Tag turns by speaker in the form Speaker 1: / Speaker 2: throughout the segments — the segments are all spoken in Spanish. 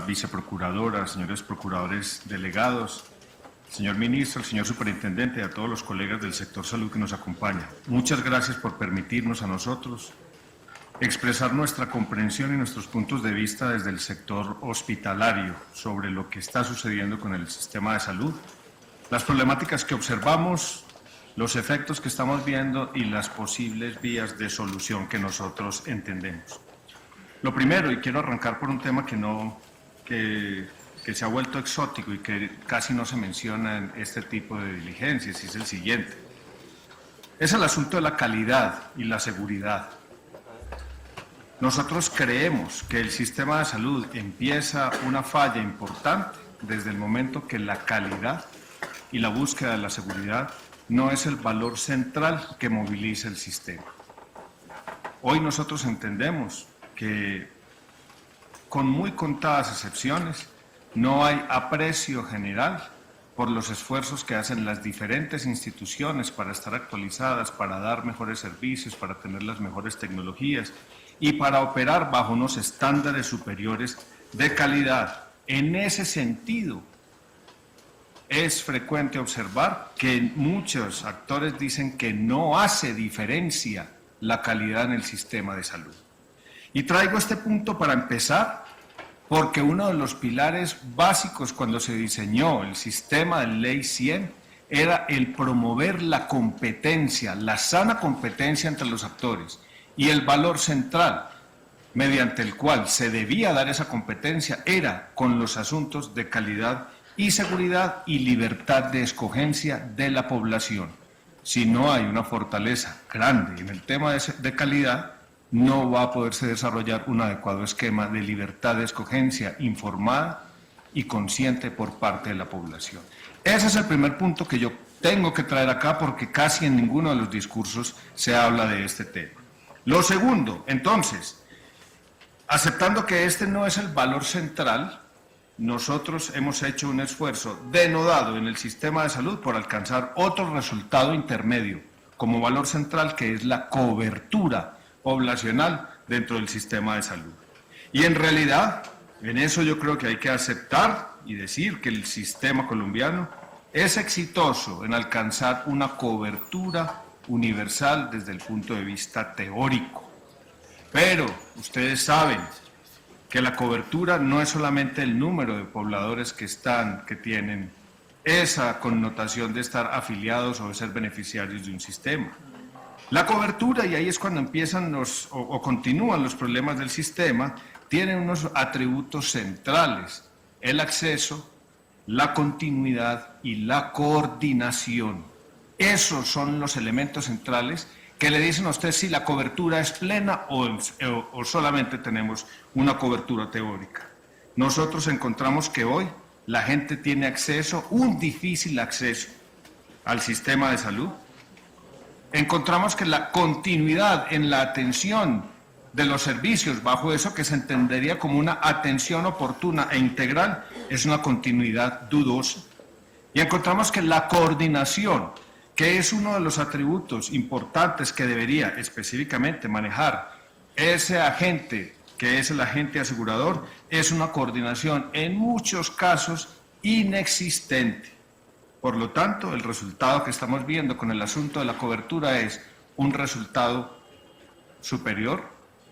Speaker 1: viceprocuradora, señores procuradores delegados, señor ministro, el señor superintendente y a todos los colegas del sector salud que nos acompañan. Muchas gracias por permitirnos a nosotros expresar nuestra comprensión y nuestros puntos de vista desde el sector hospitalario sobre lo que está sucediendo con el sistema de salud, las problemáticas que observamos, los efectos que estamos viendo y las posibles vías de solución que nosotros entendemos. Lo primero, y quiero arrancar por un tema que se ha vuelto exótico y que casi no se menciona en este tipo de diligencias, y es el siguiente. Es el asunto de la calidad y la seguridad. Nosotros creemos que el sistema de salud empieza una falla importante desde el momento que la calidad y la búsqueda de la seguridad no es el valor central que moviliza el sistema. Hoy nosotros entendemos que, con muy contadas excepciones, no hay aprecio general por los esfuerzos que hacen las diferentes instituciones para estar actualizadas, para dar mejores servicios, para tener las mejores tecnologías y para operar bajo unos estándares superiores de calidad. En ese sentido, es frecuente observar que muchos actores dicen que no hace diferencia la calidad en el sistema de salud. Y traigo este punto para empezar, porque uno de los pilares básicos cuando se diseñó el sistema de Ley 100 era el promover la competencia, la sana competencia entre los actores y el valor central mediante el cual se debía dar esa competencia era con los asuntos de calidad y seguridad y libertad de escogencia de la población. Si no hay una fortaleza grande en el tema de calidad, no va a poderse desarrollar un adecuado esquema de libertad de escogencia informada y consciente por parte de la población. Ese es el primer punto que yo tengo que traer acá porque casi en ninguno de los discursos se habla de este tema. Lo segundo, entonces, aceptando que este no es el valor central, nosotros hemos hecho un esfuerzo denodado en el sistema de salud por alcanzar otro resultado intermedio como valor central, que es la cobertura poblacional dentro del sistema de salud. Y en realidad, en eso yo creo que hay que aceptar y decir que el sistema colombiano es exitoso en alcanzar una cobertura universal desde el punto de vista teórico. Pero ustedes saben que la cobertura no es solamente el número de pobladores que tienen esa connotación de estar afiliados o de ser beneficiarios de un sistema. La cobertura, y ahí es cuando empiezan o continúan los problemas del sistema, tiene unos atributos centrales: el acceso, la continuidad y la coordinación. Esos son los elementos centrales que le dicen a usted si la cobertura es plena o solamente tenemos una cobertura teórica. Nosotros encontramos que hoy la gente tiene acceso, un difícil acceso al sistema de salud. Encontramos que la continuidad en la atención de los servicios, bajo eso que se entendería como una atención oportuna e integral, es una continuidad dudosa. Y encontramos que la coordinación, que es uno de los atributos importantes que debería específicamente manejar ese agente, que es el agente asegurador, es una coordinación en muchos casos inexistente. Por lo tanto, el resultado que estamos viendo con el asunto de la cobertura es un resultado superior,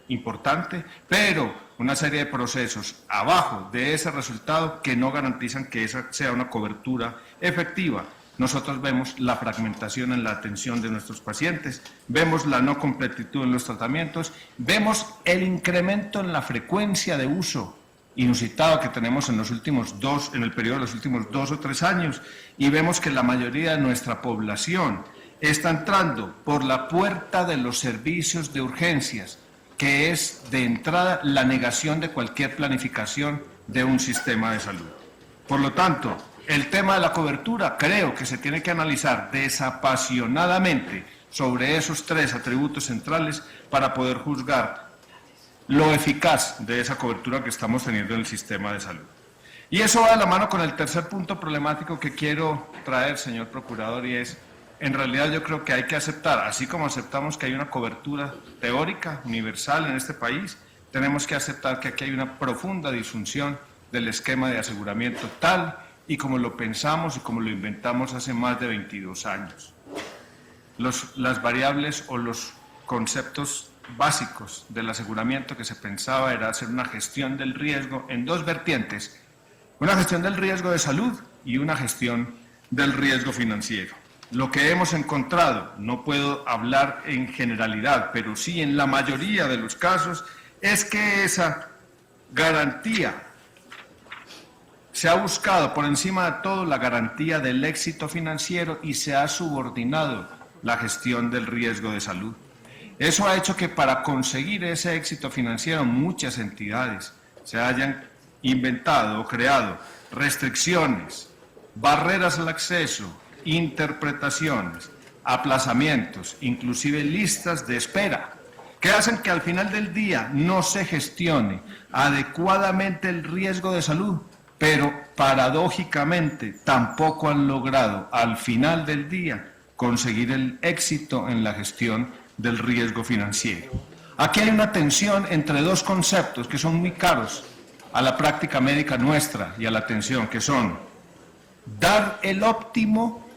Speaker 1: importante, pero una serie de procesos abajo de ese resultado que no garantizan que esa sea una cobertura efectiva. Nosotros vemos la fragmentación en la atención de nuestros pacientes, vemos la no completitud en los tratamientos, vemos el incremento en la frecuencia de uso inusitado que tenemos en el periodo de los últimos 2 o 3 años, y vemos que la mayoría de nuestra población está entrando por la puerta de los servicios de urgencias, que es de entrada la negación de cualquier planificación de un sistema de salud. Por lo tanto, el tema de la cobertura creo que se tiene que analizar desapasionadamente sobre esos 3 atributos centrales para poder juzgar lo eficaz de esa cobertura que estamos teniendo en el sistema de salud. Y eso va de la mano con el tercer punto problemático que quiero traer, señor procurador, y es, en realidad yo creo que hay que aceptar, así como aceptamos que hay una cobertura teórica, universal en este país, tenemos que aceptar que aquí hay una profunda disfunción del esquema de aseguramiento tal y como lo pensamos y como lo inventamos hace más de 22 años. Las variables o los conceptos básicos del aseguramiento que se pensaba era hacer una gestión del riesgo en dos vertientes, una gestión del riesgo de salud y una gestión del riesgo financiero. Lo que hemos encontrado, no puedo hablar en generalidad, pero sí en la mayoría de los casos, es que esa garantía se ha buscado por encima de todo la garantía del éxito financiero y se ha subordinado la gestión del riesgo de salud. Eso ha hecho que para conseguir ese éxito financiero muchas entidades se hayan inventado o creado restricciones, barreras al acceso, interpretaciones, aplazamientos, inclusive listas de espera, que hacen que al final del día no se gestione adecuadamente el riesgo de salud, pero paradójicamente tampoco han logrado al final del día conseguir el éxito en la gestión del riesgo financiero. Aquí hay una tensión entre dos conceptos que son muy caros a la práctica médica nuestra y a la atención, que son dar el óptimo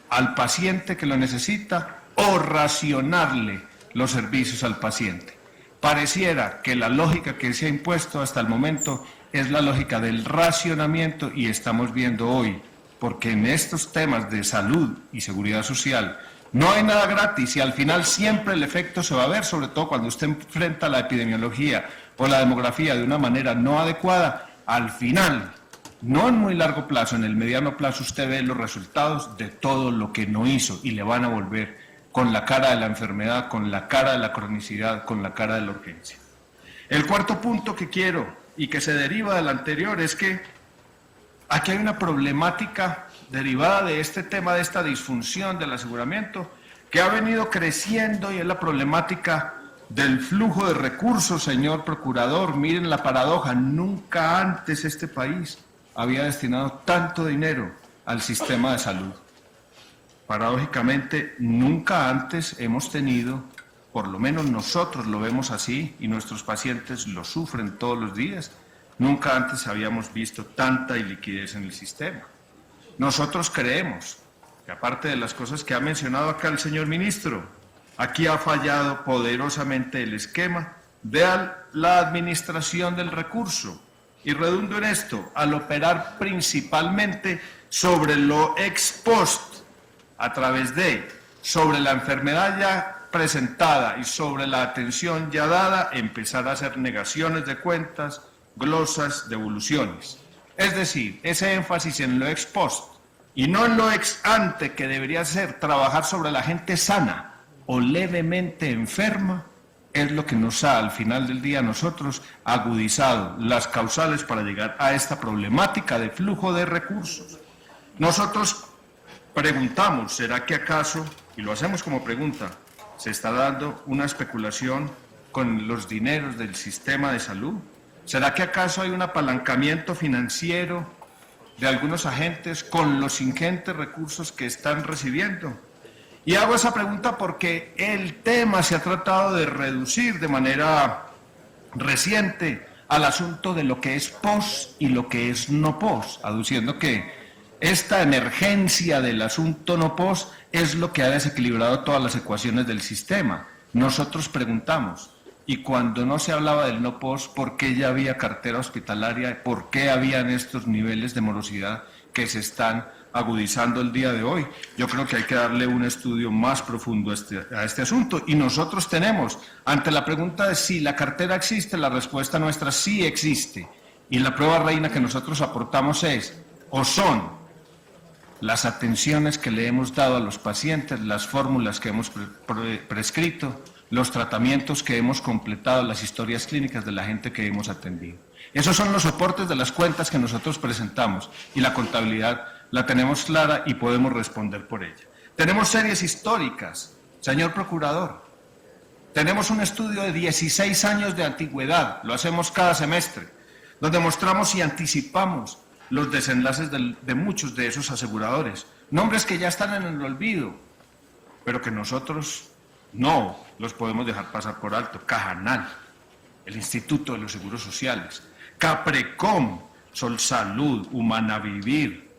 Speaker 1: al paciente que lo necesita o racionarle los servicios al paciente. Pareciera que la lógica que se ha impuesto hasta el momento es la lógica del racionamiento y estamos viendo hoy, porque en estos temas de salud y seguridad social no hay nada gratis y al final siempre el efecto se va a ver, sobre todo cuando usted enfrenta la epidemiología o la demografía de una manera no adecuada, al final, no en muy largo plazo, en el mediano plazo usted ve los resultados de todo lo que no hizo y le van a volver con la cara de la enfermedad, con la cara de la cronicidad, con la cara de la urgencia. El cuarto punto que quiero y que se deriva del anterior es que aquí hay una problemática derivada de este tema, de esta disfunción del aseguramiento, que ha venido creciendo y es la problemática del flujo de recursos, señor procurador. Miren la paradoja, nunca antes este país había destinado tanto dinero al sistema de salud. Paradójicamente, nunca antes hemos tenido, por lo menos nosotros lo vemos así y nuestros pacientes lo sufren todos los días, nunca antes habíamos visto tanta iliquidez en el sistema. Nosotros creemos que aparte de las cosas que ha mencionado acá el señor ministro, aquí ha fallado poderosamente el esquema de la administración del recurso. Y redundo en esto, al operar principalmente sobre lo ex post, a través de, sobre la enfermedad ya presentada y sobre la atención ya dada, empezar a hacer negaciones de cuentas, glosas, devoluciones. Es decir, ese énfasis en lo ex post y no en lo ex ante, que debería ser trabajar sobre la gente sana o levemente enferma, es lo que nos ha, al final del día, nosotros agudizado las causales para llegar a esta problemática de flujo de recursos. Nosotros preguntamos, ¿será que acaso, y lo hacemos como pregunta, se está dando una especulación con los dineros del sistema de salud? ¿Será que acaso hay un apalancamiento financiero de algunos agentes con los ingentes recursos que están recibiendo? Y hago esa pregunta porque el tema se ha tratado de reducir de manera reciente al asunto de lo que es post y lo que es no post, aduciendo que esta emergencia del asunto no post es lo que ha desequilibrado todas las ecuaciones del sistema. Nosotros preguntamos, y cuando no se hablaba del no post, ¿por qué ya había cartera hospitalaria? ¿Por qué habían estos niveles de morosidad que se están agudizando el día de hoy? Yo creo que hay que darle un estudio más profundo a este asunto. Y nosotros tenemos, ante la pregunta de si la cartera existe, la respuesta nuestra sí existe. Y la prueba reina que nosotros aportamos es, o son las atenciones que le hemos dado a los pacientes, las fórmulas que hemos prescrito, los tratamientos que hemos completado, las historias clínicas de la gente que hemos atendido. Esos son los soportes de las cuentas que nosotros presentamos y la contabilidad la tenemos clara y podemos responder por ella. Tenemos series históricas, señor procurador. Tenemos un estudio de 16 años de antigüedad, lo hacemos cada semestre, donde mostramos y anticipamos los desenlaces de muchos de esos aseguradores, nombres que ya están en el olvido, pero que nosotros no los podemos dejar pasar por alto. Cajanal, el Instituto de los Seguros Sociales, Caprecom, Sol Salud, Humana Vivir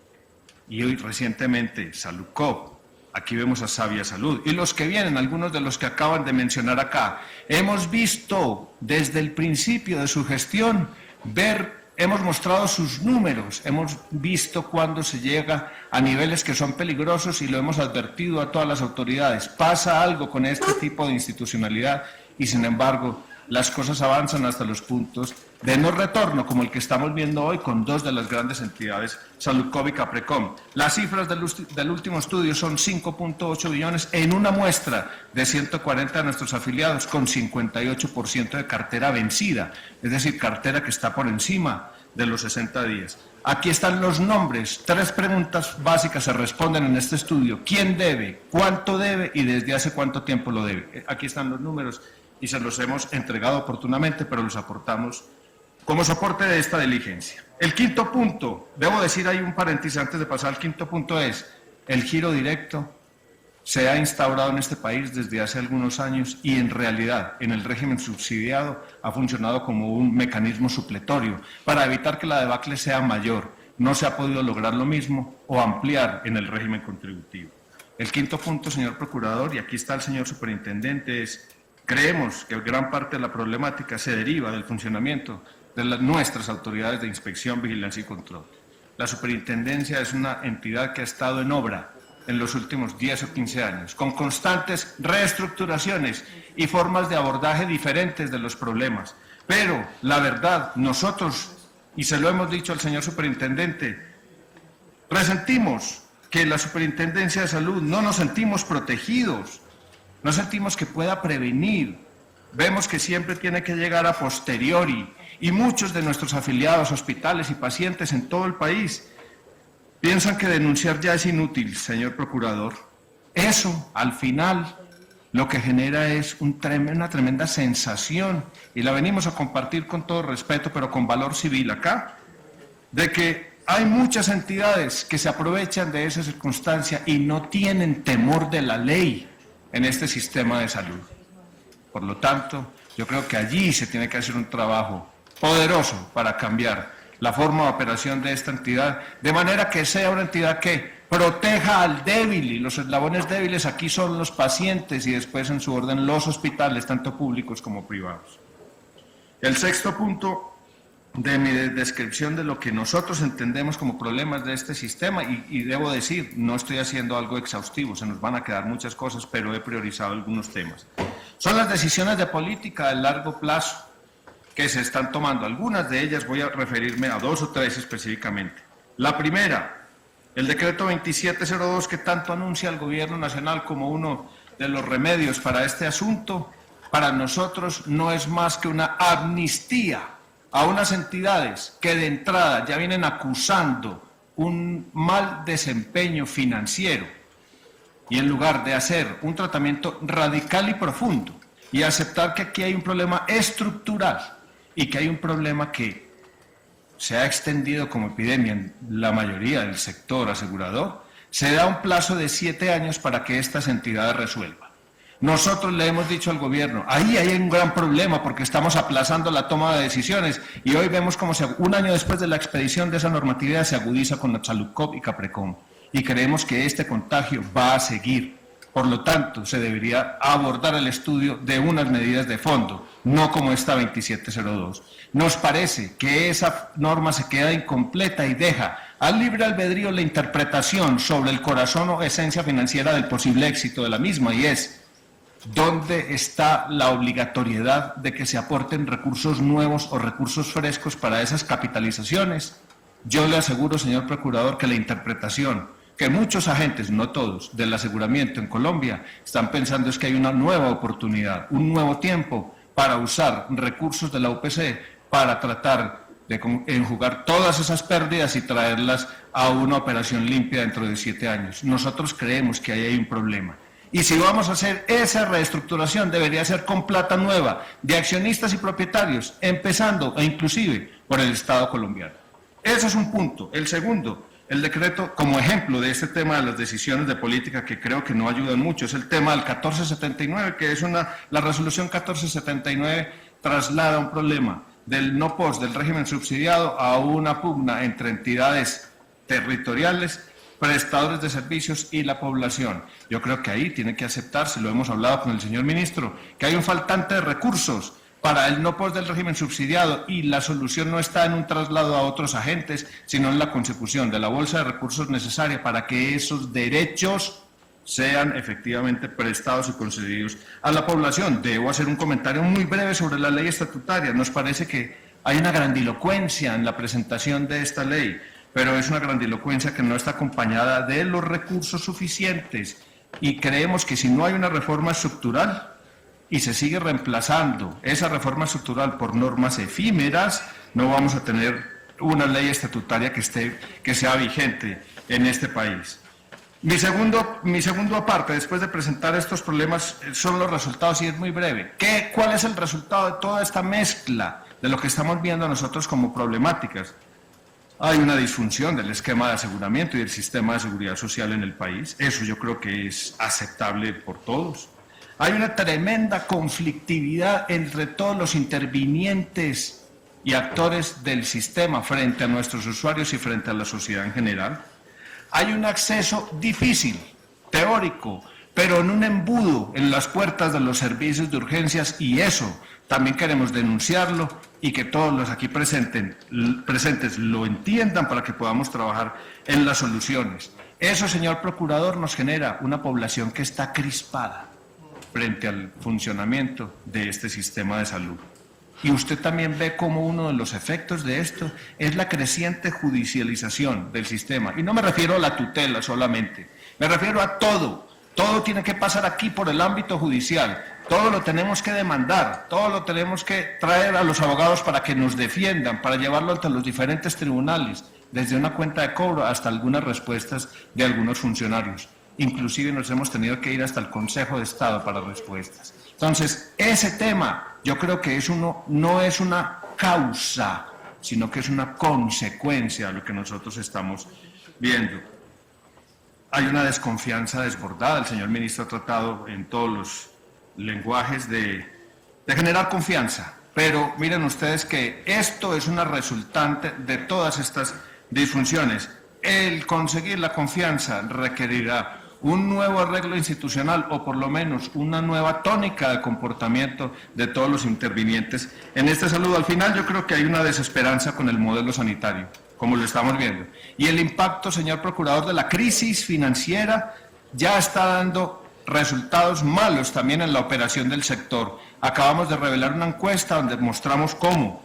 Speaker 1: y hoy recientemente Saludcop. Aquí vemos a Sabia Salud. Y los que vienen, algunos de los que acaban de mencionar acá, hemos visto desde el principio de su gestión, hemos mostrado sus números, hemos visto cuando se llega a niveles que son peligrosos y lo hemos advertido a todas las autoridades. Pasa algo con este tipo de institucionalidad y sin embargo las cosas avanzan hasta los puntos de no retorno, como el que estamos viendo hoy con dos de las grandes entidades, Saludcop y Caprecom. Las cifras del último estudio son 5.8 billones en una muestra de 140 de nuestros afiliados, con 58% de cartera vencida, es decir, cartera que está por encima de los 60 días. Aquí están los nombres, 3 preguntas básicas se responden en este estudio: ¿quién debe? ¿Cuánto debe? ¿Y desde hace cuánto tiempo lo debe? Aquí están los números y se los hemos entregado oportunamente, pero los aportamos como soporte de esta diligencia. El quinto punto, debo decir ahí un paréntesis antes de pasar al quinto punto, es el giro directo. Se ha instaurado en este país desde hace algunos años y en realidad en el régimen subsidiado ha funcionado como un mecanismo supletorio para evitar que la debacle sea mayor. No se ha podido lograr lo mismo o ampliar en el régimen contributivo. El quinto punto, señor procurador, y aquí está el señor superintendente, es: creemos que gran parte de la problemática se deriva del funcionamiento de nuestras autoridades de inspección, vigilancia y control. La superintendencia es una entidad que ha estado en obra en los últimos 10 o 15 años, con constantes reestructuraciones y formas de abordaje diferentes de los problemas. Pero, la verdad, nosotros, y se lo hemos dicho al señor superintendente, resentimos que la Superintendencia de Salud no nos sentimos protegidos, no sentimos que pueda prevenir, vemos que siempre tiene que llegar a posteriori y muchos de nuestros afiliados, hospitales y pacientes en todo el país piensan que denunciar ya es inútil, señor procurador. Eso, al final, lo que genera es una tremenda sensación, y la venimos a compartir con todo respeto, pero con valor civil acá, de que hay muchas entidades que se aprovechan de esa circunstancia y no tienen temor de la ley en este sistema de salud. Por lo tanto, yo creo que allí se tiene que hacer un trabajo poderoso para cambiar la forma de operación de esta entidad, de manera que sea una entidad que proteja al débil, y los eslabones débiles aquí son los pacientes y después en su orden los hospitales, tanto públicos como privados. El sexto punto de mi descripción de lo que nosotros entendemos como problemas de este sistema, y debo decir, no estoy haciendo algo exhaustivo, se nos van a quedar muchas cosas, pero he priorizado algunos temas. Son las decisiones de política de largo plazo que se están tomando. Algunas de ellas voy a referirme a 2 o 3 específicamente. La primera, el decreto 2702 que tanto anuncia el Gobierno Nacional como uno de los remedios para este asunto, para nosotros no es más que una amnistía a unas entidades que de entrada ya vienen acusando un mal desempeño financiero, y en lugar de hacer un tratamiento radical y profundo y aceptar que aquí hay un problema estructural y que hay un problema que se ha extendido como epidemia en la mayoría del sector asegurador, se da un plazo de 7 años para que estas entidades resuelvan. Nosotros le hemos dicho al gobierno, ahí hay un gran problema porque estamos aplazando la toma de decisiones, y hoy vemos como un año después de la expedición de esa normatividad se agudiza con la Saludcop y Caprecom, y creemos que este contagio va a seguir. Por lo tanto, se debería abordar el estudio de unas medidas de fondo, no como esta 2702. Nos parece que esa norma se queda incompleta y deja al libre albedrío la interpretación sobre el corazón o esencia financiera del posible éxito de la misma, y es: ¿dónde está la obligatoriedad de que se aporten recursos nuevos o recursos frescos para esas capitalizaciones? Yo le aseguro, señor procurador, que la interpretación que muchos agentes, no todos, del aseguramiento en Colombia están pensando es que hay una nueva oportunidad, un nuevo tiempo para usar recursos de la UPC para tratar de enjugar todas esas pérdidas y traerlas a una operación limpia dentro de 7 años. Nosotros creemos que ahí hay un problema. Y si vamos a hacer esa reestructuración, debería ser con plata nueva, de accionistas y propietarios, empezando e inclusive por el Estado colombiano. Ese es un punto. El segundo, el decreto, como ejemplo de este tema de las decisiones de política que creo que no ayudan mucho, es el tema del 1479, que es la resolución 1479 traslada un problema del no POS del régimen subsidiado a una pugna entre entidades territoriales, prestadores de servicios y la población. Yo creo que ahí tiene que aceptarse, lo hemos hablado con el señor ministro, que hay un faltante de recursos para el no POS del régimen subsidiado y la solución no está en un traslado a otros agentes, sino en la consecución de la bolsa de recursos necesaria para que esos derechos sean efectivamente prestados y concedidos a la población. Debo hacer un comentario muy breve sobre la ley estatutaria. Nos parece que hay una grandilocuencia en la presentación de esta ley, pero es una grandilocuencia que no está acompañada de los recursos suficientes y creemos que si no hay una reforma estructural y se sigue reemplazando esa reforma estructural por normas efímeras, no vamos a tener una ley estatutaria que sea vigente en este país. Mi segundo aparte, después de presentar estos problemas, son los resultados y es muy breve. ¿Cuál es el resultado de toda esta mezcla de lo que estamos viendo nosotros como problemáticas? Hay una disfunción del esquema de aseguramiento y del sistema de seguridad social en el país. Eso yo creo que es aceptable por todos. Hay una tremenda conflictividad entre todos los intervinientes y actores del sistema frente a nuestros usuarios y frente a la sociedad en general. Hay un acceso difícil, teórico, pero en un embudo en las puertas de los servicios de urgencias y eso también queremos denunciarlo y que todos los aquí presentes lo entiendan para que podamos trabajar en las soluciones. Eso, señor Procurador, nos genera una población que está crispada frente al funcionamiento de este sistema de salud. Y usted también ve como uno de los efectos de esto es la creciente judicialización del sistema. Y no me refiero a la tutela solamente, me refiero a todo. Todo tiene que pasar aquí por el ámbito judicial. Todo lo tenemos que demandar, todo lo tenemos que traer a los abogados para que nos defiendan, para llevarlo ante los diferentes tribunales, desde una cuenta de cobro hasta algunas respuestas de algunos funcionarios. Inclusive nos hemos tenido que ir hasta el Consejo de Estado para respuestas. Entonces, ese tema yo creo que no es una causa, sino que es una consecuencia de lo que nosotros estamos viendo. Hay una desconfianza desbordada, el señor ministro ha tratado en todos los lenguajes de generar confianza, pero miren ustedes que esto es una resultante de todas estas disfunciones. El conseguir la confianza requerirá un nuevo arreglo institucional o por lo menos una nueva tónica de comportamiento de todos los intervinientes en esta salud. Al final yo creo que hay una desesperanza con el modelo sanitario, como lo estamos viendo. Y el impacto, señor Procurador, de la crisis financiera ya está dando resultados malos también en la operación del sector. Acabamos de revelar una encuesta donde mostramos cómo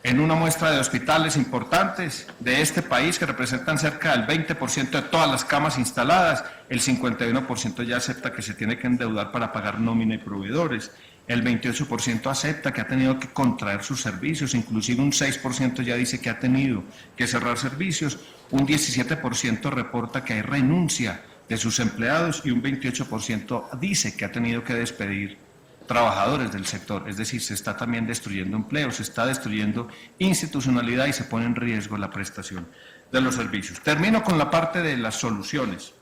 Speaker 1: en una muestra de hospitales importantes de este país, que representan cerca del 20% de todas las camas instaladas, el 51% ya acepta que se tiene que endeudar para pagar nómina y proveedores, el 28% acepta que ha tenido que contraer sus servicios, inclusive un 6% ya dice que ha tenido que cerrar servicios, un 17% reporta que hay renuncia de sus empleados y un 28% dice que ha tenido que despedir trabajadores del sector, es decir, se está también destruyendo empleo, se está destruyendo institucionalidad y se pone en riesgo la prestación de los servicios. Termino con la parte de las soluciones.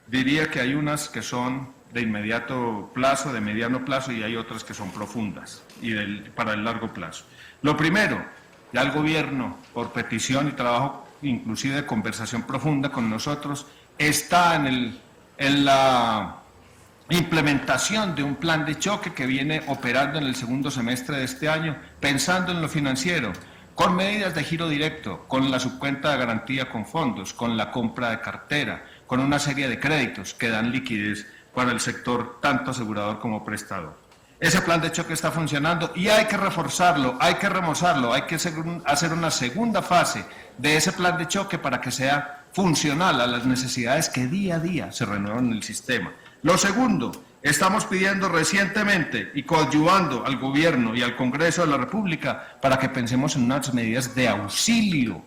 Speaker 1: Diría que hay unas que son de inmediato plazo, de mediano plazo, y hay otras que son profundas y para el largo plazo. Lo primero, ya el gobierno, por petición y trabajo, inclusive de conversación profunda con nosotros, está en la implementación de un plan de choque que viene operando en el segundo semestre de este año, pensando en lo financiero, con medidas de giro directo, con la subcuenta de garantía con fondos, con la compra de cartera, con una serie de créditos que dan liquidez para el sector tanto asegurador como prestador. Ese plan de choque está funcionando y hay que reforzarlo, hay que remozarlo, hay que hacer una segunda fase de ese plan de choque para que sea funcional a las necesidades que día a día se renuevan en el sistema. Lo segundo, estamos pidiendo recientemente y coadyuvando al Gobierno y al Congreso de la República para que pensemos en unas medidas de auxilio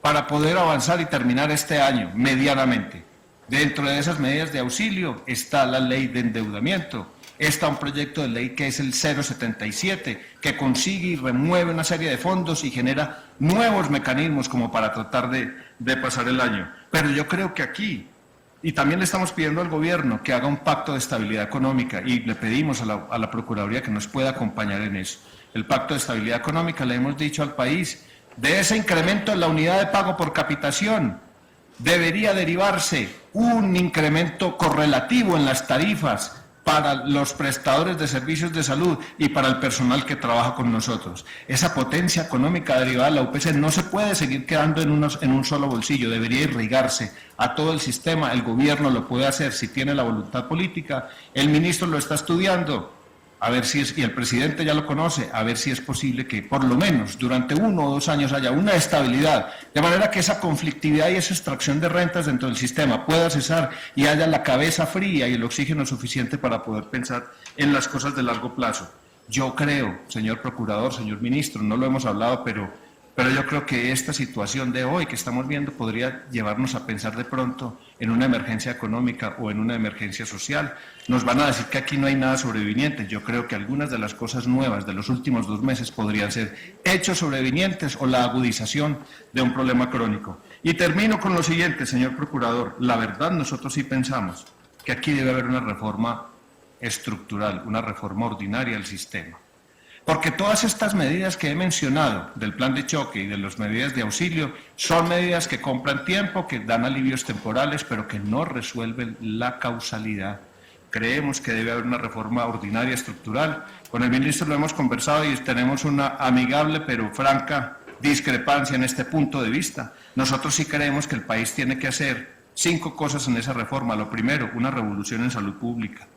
Speaker 1: para poder avanzar y terminar este año medianamente. Dentro de esas medidas de auxilio está la ley de endeudamiento, está un proyecto de ley que es el 077, que consigue y remueve una serie de fondos y genera nuevos mecanismos como para tratar de pasar el año. Pero yo creo que aquí, y también le estamos pidiendo al gobierno que haga un pacto de estabilidad económica y le pedimos a la Procuraduría que nos pueda acompañar en eso. el Pacto de Estabilidad Económica, le hemos dicho al país, de ese incremento en la unidad de pago por capitación, debería derivarse un incremento correlativo en las tarifas para los prestadores de servicios de salud y para el personal que trabaja con nosotros. Esa potencia económica derivada de la UPC no se puede seguir quedando en un solo bolsillo, debería irrigarse a todo el sistema. El gobierno lo puede hacer si tiene la voluntad política, el ministro lo está estudiando, a ver si es, y el presidente ya lo conoce, a ver si es posible que por lo menos durante 1 o 2 años haya una estabilidad, de manera que esa conflictividad y esa extracción de rentas dentro del sistema pueda cesar y haya la cabeza fría y el oxígeno suficiente para poder pensar en las cosas de largo plazo. Yo creo, señor procurador, señor ministro, no lo hemos hablado, pero yo creo que esta situación de hoy que estamos viendo podría llevarnos a pensar de pronto en una emergencia económica o en una emergencia social. Nos van a decir que aquí no hay nada sobreviviente. Yo creo que algunas de las cosas nuevas de los últimos 2 meses podrían ser hechos sobrevivientes o la agudización de un problema crónico. Y termino con lo siguiente, señor procurador. La verdad, nosotros sí pensamos que aquí debe haber una reforma estructural, una reforma ordinaria del sistema. Porque todas estas medidas que he mencionado, del plan de choque y de las medidas de auxilio, son medidas que compran tiempo, que dan alivios temporales, pero que no resuelven la causalidad. Creemos que debe haber una reforma ordinaria estructural. Con el ministro lo hemos conversado y tenemos una amigable pero franca discrepancia en este punto de vista. Nosotros sí creemos que el país tiene que hacer 5 cosas en esa reforma. Lo primero, una revolución en salud pública.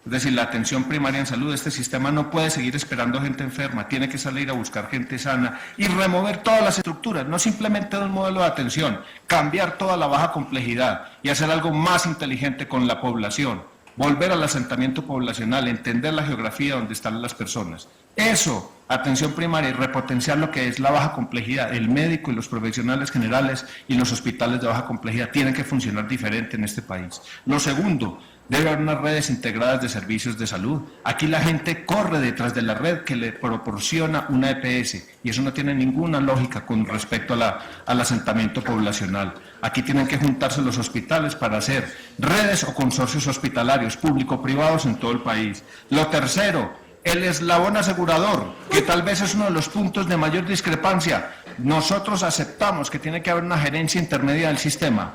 Speaker 1: Es decir, la atención primaria en salud, este sistema no puede seguir esperando gente enferma, tiene que salir a buscar gente sana y remover todas las estructuras, no simplemente de un modelo de atención, cambiar toda la baja complejidad y hacer algo más inteligente con la población, volver al asentamiento poblacional, entender la geografía donde están las personas. Eso, atención primaria y repotenciar lo que es la baja complejidad, el médico y los profesionales generales y los hospitales de baja complejidad tienen que funcionar diferente en este país. Lo segundo, debe haber unas redes integradas de servicios de salud. Aquí la gente corre detrás de la red que le proporciona una EPS y eso no tiene ninguna lógica con respecto al asentamiento poblacional. Aquí tienen que juntarse los hospitales para hacer redes o consorcios hospitalarios público-privados en todo el país. Lo tercero, el eslabón asegurador, que tal vez es uno de los puntos de mayor discrepancia. Nosotros aceptamos que tiene que haber una gerencia intermedia del sistema,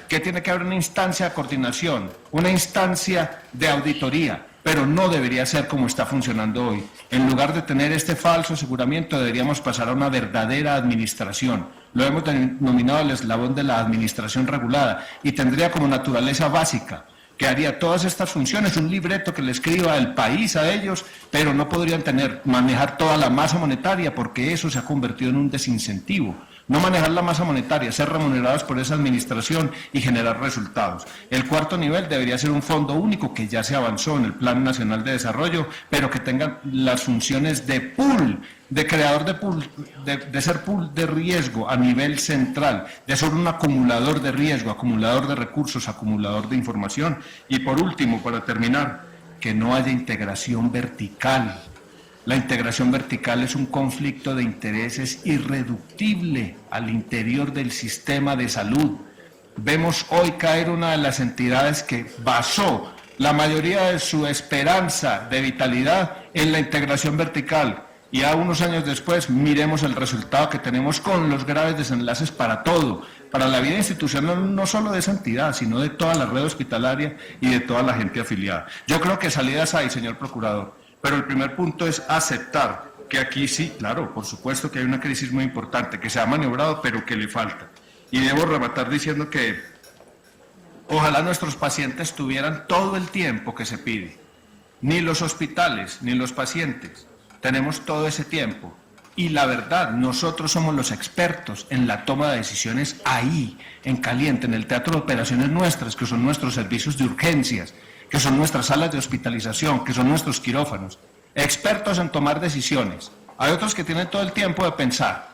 Speaker 1: que tiene que haber una instancia de coordinación, una instancia de auditoría, pero no debería ser como está funcionando hoy. En lugar de tener este falso aseguramiento, deberíamos pasar a una verdadera administración. Lo hemos denominado el eslabón de la administración regulada y tendría como naturaleza básica que haría todas estas funciones, un libreto que le escriba el país a ellos, pero no podrían manejar toda la masa monetaria porque eso se ha convertido en un desincentivo. No manejar la masa monetaria, ser remunerados por esa administración y generar resultados. El cuarto nivel debería ser un fondo único que ya se avanzó en el Plan Nacional de Desarrollo, pero que tenga las funciones de pool, de creador de pool, de ser pool de riesgo a nivel central, de ser un acumulador de riesgo, acumulador de recursos, acumulador de información. Y por último, para terminar, que no haya integración vertical. La integración vertical es un conflicto de intereses irreductible al interior del sistema de salud. Vemos hoy caer una de las entidades que basó la mayoría de su esperanza de vitalidad en la integración vertical. Y a unos años después miremos el resultado que tenemos con los graves desenlaces para todo, para la vida institucional no solo de esa entidad, sino de toda la red hospitalaria y de toda la gente afiliada. Yo creo que salidas hay, señor procurador. Pero el primer punto es aceptar que aquí sí, claro, por supuesto que hay una crisis muy importante, que se ha maniobrado, pero que le falta. Y debo rematar diciendo que ojalá nuestros pacientes tuvieran todo el tiempo que se pide. Ni los hospitales, ni los pacientes. Tenemos todo ese tiempo. Y la verdad, nosotros somos los expertos en la toma de decisiones ahí, en caliente, en el teatro de operaciones nuestras, que son nuestros servicios de urgencias, que son nuestras salas de hospitalización, que son nuestros quirófanos, expertos en tomar decisiones. Hay otros que tienen todo el tiempo de pensar,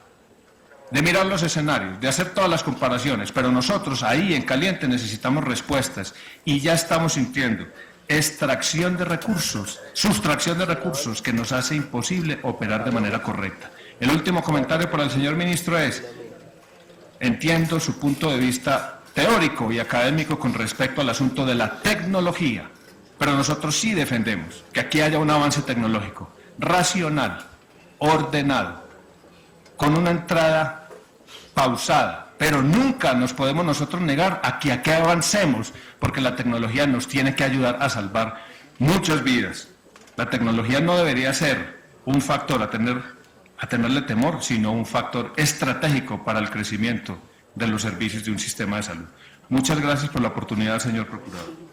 Speaker 1: de mirar los escenarios, de hacer todas las comparaciones, pero nosotros ahí en caliente necesitamos respuestas y ya estamos sintiendo extracción de recursos, sustracción de recursos que nos hace imposible operar de manera correcta. El último comentario para el señor ministro es, entiendo su punto de vista teórico y académico con respecto al asunto de la tecnología, pero nosotros sí defendemos que aquí haya un avance tecnológico. racional, ordenado, con una entrada pausada, pero nunca nos podemos nosotros negar a que avancemos, porque la tecnología nos tiene que ayudar a salvar muchas vidas. La tecnología no debería ser un factor a tenerle temor, sino un factor estratégico para el crecimiento de los servicios de un sistema de salud. Muchas gracias por la oportunidad, señor Procurador.